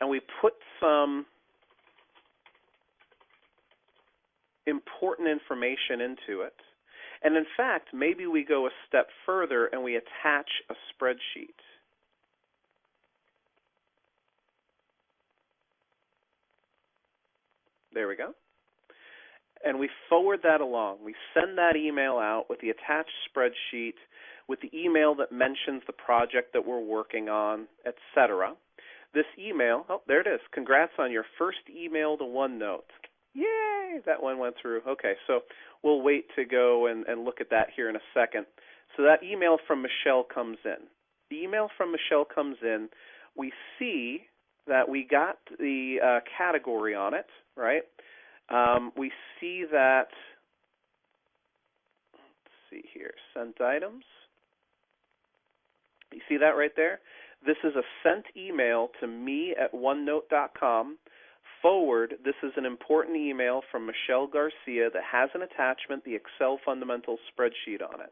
and we put some important information into it. And in fact, maybe we go a step further and we attach a spreadsheet. There we go. And we forward that along. We send that email out with the attached spreadsheet, with the email that mentions the project that we're working on, etc. This email, oh, there it is. Congrats on your first email to OneNote. Yay, that one went through. Okay, so we'll wait to go and look at that here in a second. So that email from Michelle comes in. The email from Michelle comes in. We see that we got the category on it, right? We see that, let's see here, sent items. You see that right there? This is a sent email to me@onenote.com. Forward, this is an important email from Michelle Garcia that has an attachment, the Excel Fundamentals spreadsheet on it.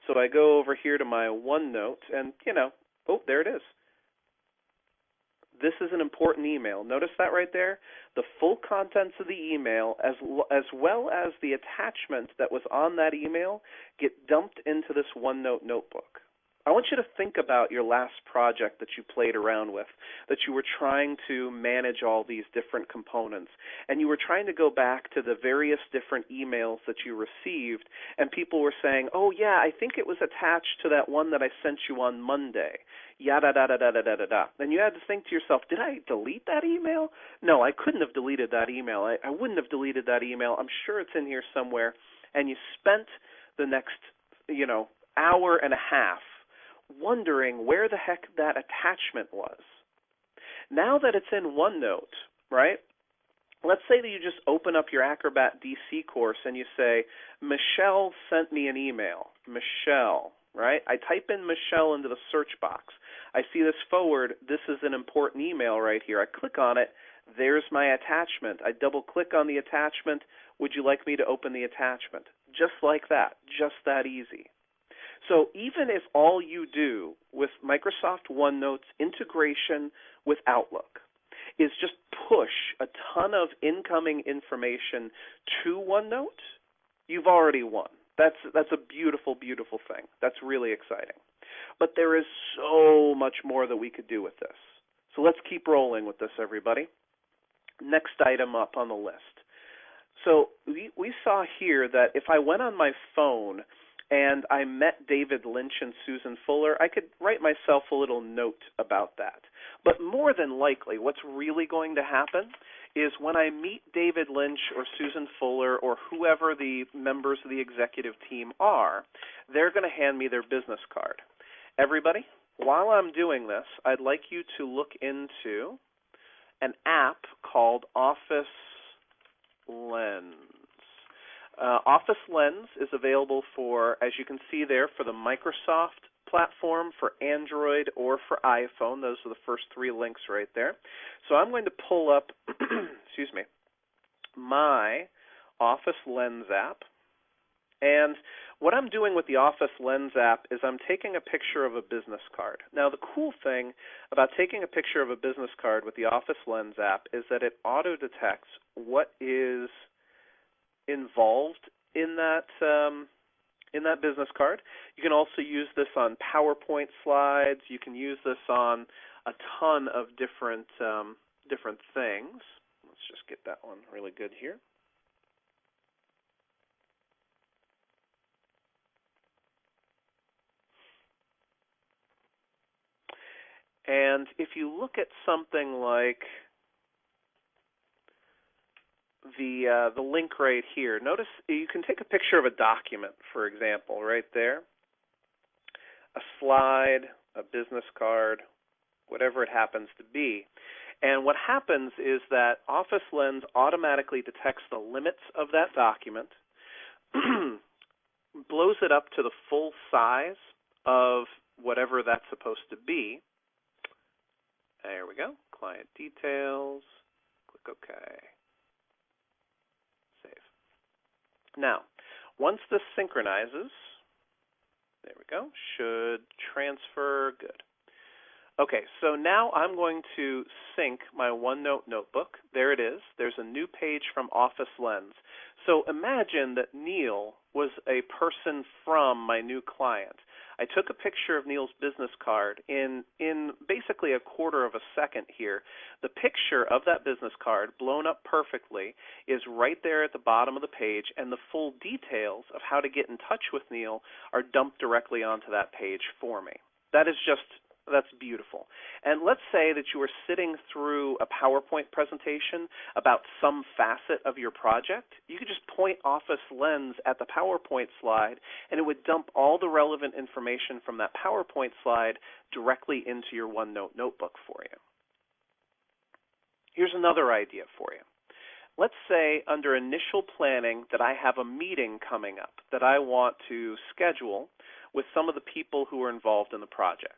So I go over here to my OneNote and, oh, there it is. This is an important email. Notice that right there? The full contents of the email as well as the attachment that was on that email get dumped into this OneNote notebook. I want you to think about your last project that you played around with, that you were trying to manage all these different components, and you were trying to go back to the various different emails that you received, and people were saying, oh, yeah, I think it was attached to that one that I sent you on Monday, yada-da-da-da-da-da-da. And you had to think to yourself, did I delete that email? No, I couldn't have deleted that email. I wouldn't have deleted that email. I'm sure it's in here somewhere. And you spent the next, hour and a half wondering where the heck that attachment was. Now that it's in OneNote, right, let's say that you just open up your Acrobat DC course and you say, Michelle sent me an email. Michelle, right? I type in Michelle into the search box. I see this forward. This is an important email right here. I click on it. There's my attachment. I double-click on the attachment. Would you like me to open the attachment? Just like that. Just that easy. So even if all you do with Microsoft OneNote's integration with Outlook is just push a ton of incoming information to OneNote, you've already won. That's a beautiful, beautiful thing. That's really exciting. But there is so much more that we could do with this. So let's keep rolling with this, everybody. Next item up on the list. So we saw here that if I went on my phone and I met David Lynch and Susan Fuller, I could write myself a little note about that. But more than likely, what's really going to happen is when I meet David Lynch or Susan Fuller or whoever the members of the executive team are, they're going to hand me their business card. Everybody, while I'm doing this, I'd like you to look into an app called Office Lens. Office Lens is available for, as you can see there, for the Microsoft platform, for Android, or for iPhone. Those are the first three links right there. So I'm going to pull up, excuse me, my Office Lens app. And what I'm doing with the Office Lens app is I'm taking a picture of a business card. Now, the cool thing about taking a picture of a business card with the Office Lens app is that it auto-detects what is involved in that business card. You can also use this on PowerPoint slides. You can use this on a ton of different things. Let's just get that one really good here. And if you look at something like the link right here, notice you can take a picture of a document, for example, right there, a slide, a business card, whatever it happens to be. And what happens is that Office Lens automatically detects the limits of that document, blows it up to the full size of whatever that's supposed to be. There we go. Client details. Click OK. Save. Now, once this synchronizes, there we go, should transfer, good. Okay, so now I'm going to sync my OneNote notebook. There it is. There's a new page from Office Lens. So imagine that Neil was a person from my new client. I took a picture of Neil's business card in basically a quarter of a second here. The picture of that business card, blown up perfectly, is right there at the bottom of the page, and the full details of how to get in touch with Neil are dumped directly onto that page for me. That's beautiful. And let's say that you were sitting through a PowerPoint presentation about some facet of your project. You could just point Office Lens at the PowerPoint slide, and it would dump all the relevant information from that PowerPoint slide directly into your OneNote notebook for you. Here's another idea for you. Let's say under initial planning that I have a meeting coming up that I want to schedule with some of the people who are involved in the project.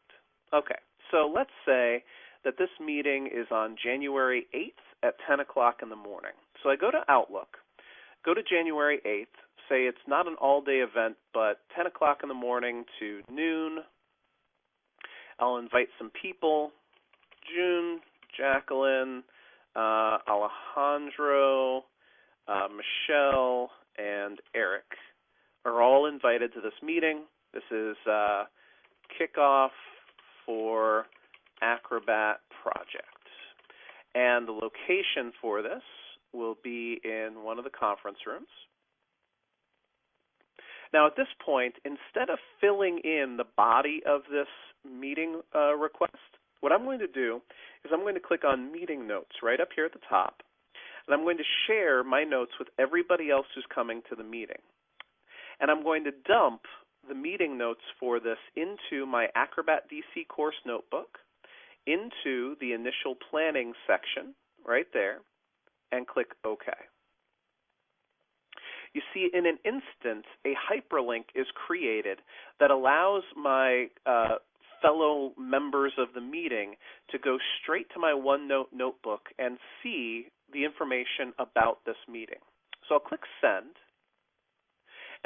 Okay, so let's say that this meeting is on January 8th at 10 o'clock in the morning. So I go to Outlook, go to January 8th, say it's not an all-day event, but 10 o'clock in the morning to noon. I'll invite some people, June, Jacqueline, Alejandro, Michelle, and Eric are all invited to this meeting. This is kickoff for Acrobat project. And the location for this will be in one of the conference rooms. Now at this point, instead of filling in the body of this meeting request, what I'm going to do is I'm going to click on Meeting Notes right up here at the top, and I'm going to share my notes with everybody else who's coming to the meeting. And I'm going to dump the meeting notes for this into my Acrobat DC course notebook, into the initial planning section right there, and click OK. You see, in an instant, a hyperlink is created that allows my fellow members of the meeting to go straight to my OneNote notebook and see the information about this meeting. So I'll click Send,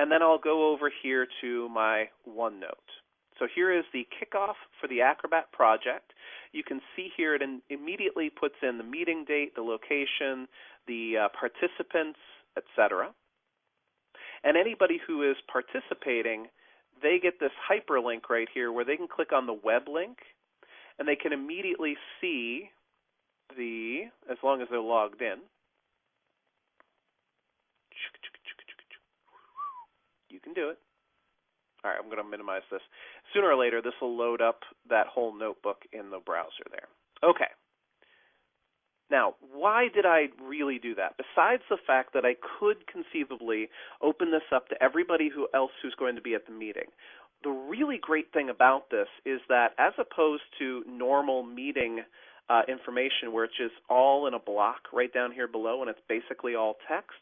and then I'll go over here to my OneNote. So here is the kickoff for the Acrobat project. You can see here it immediately puts in the meeting date, the location, the participants, etc. And anybody who is participating, they get this hyperlink right here where they can click on the web link, and they can immediately see as long as they're logged in, you can do it. All right, I'm going to minimize this. Sooner or later, this will load up that whole notebook in the browser there. Okay. Now, why did I really do that? Besides the fact that I could conceivably open this up to everybody else who's going to be at the meeting, the really great thing about this is that as opposed to normal meeting information where it's just all in a block right down here below and it's basically all text,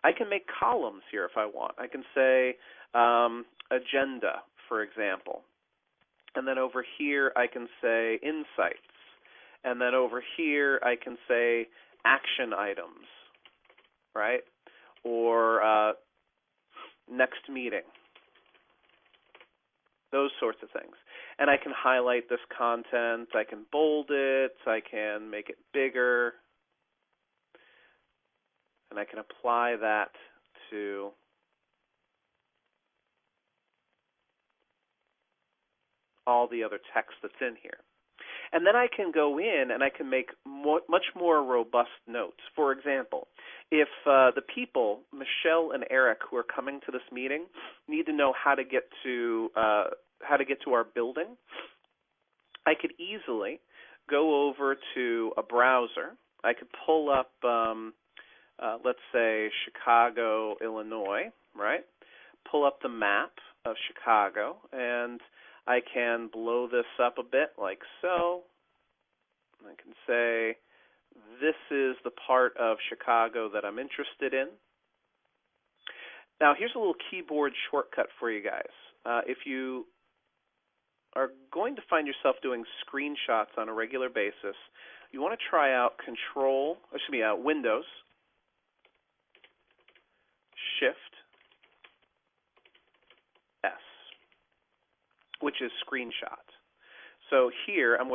I can make columns here if I want. I can say agenda, for example. And then over here I can say insights. And then over here I can say action items, right? Or next meeting. Those sorts of things. And I can highlight this content, I can bold it, I can make it bigger, and I can apply that to all the other text that's in here. And then I can go in and I can make much more robust notes. For example, if the people, Michelle and Eric, who are coming to this meeting, need to know how to get to our building, I could easily go over to a browser. I could pull up, let's say, Chicago, Illinois, right? Pull up the map of Chicago, and I can blow this up a bit like so. I can say, this is the part of Chicago that I'm interested in. Now, here's a little keyboard shortcut for you guys. If you are going to find yourself doing screenshots on a regular basis, you want to try out Windows, Shift, S, which is screenshot. So here I'm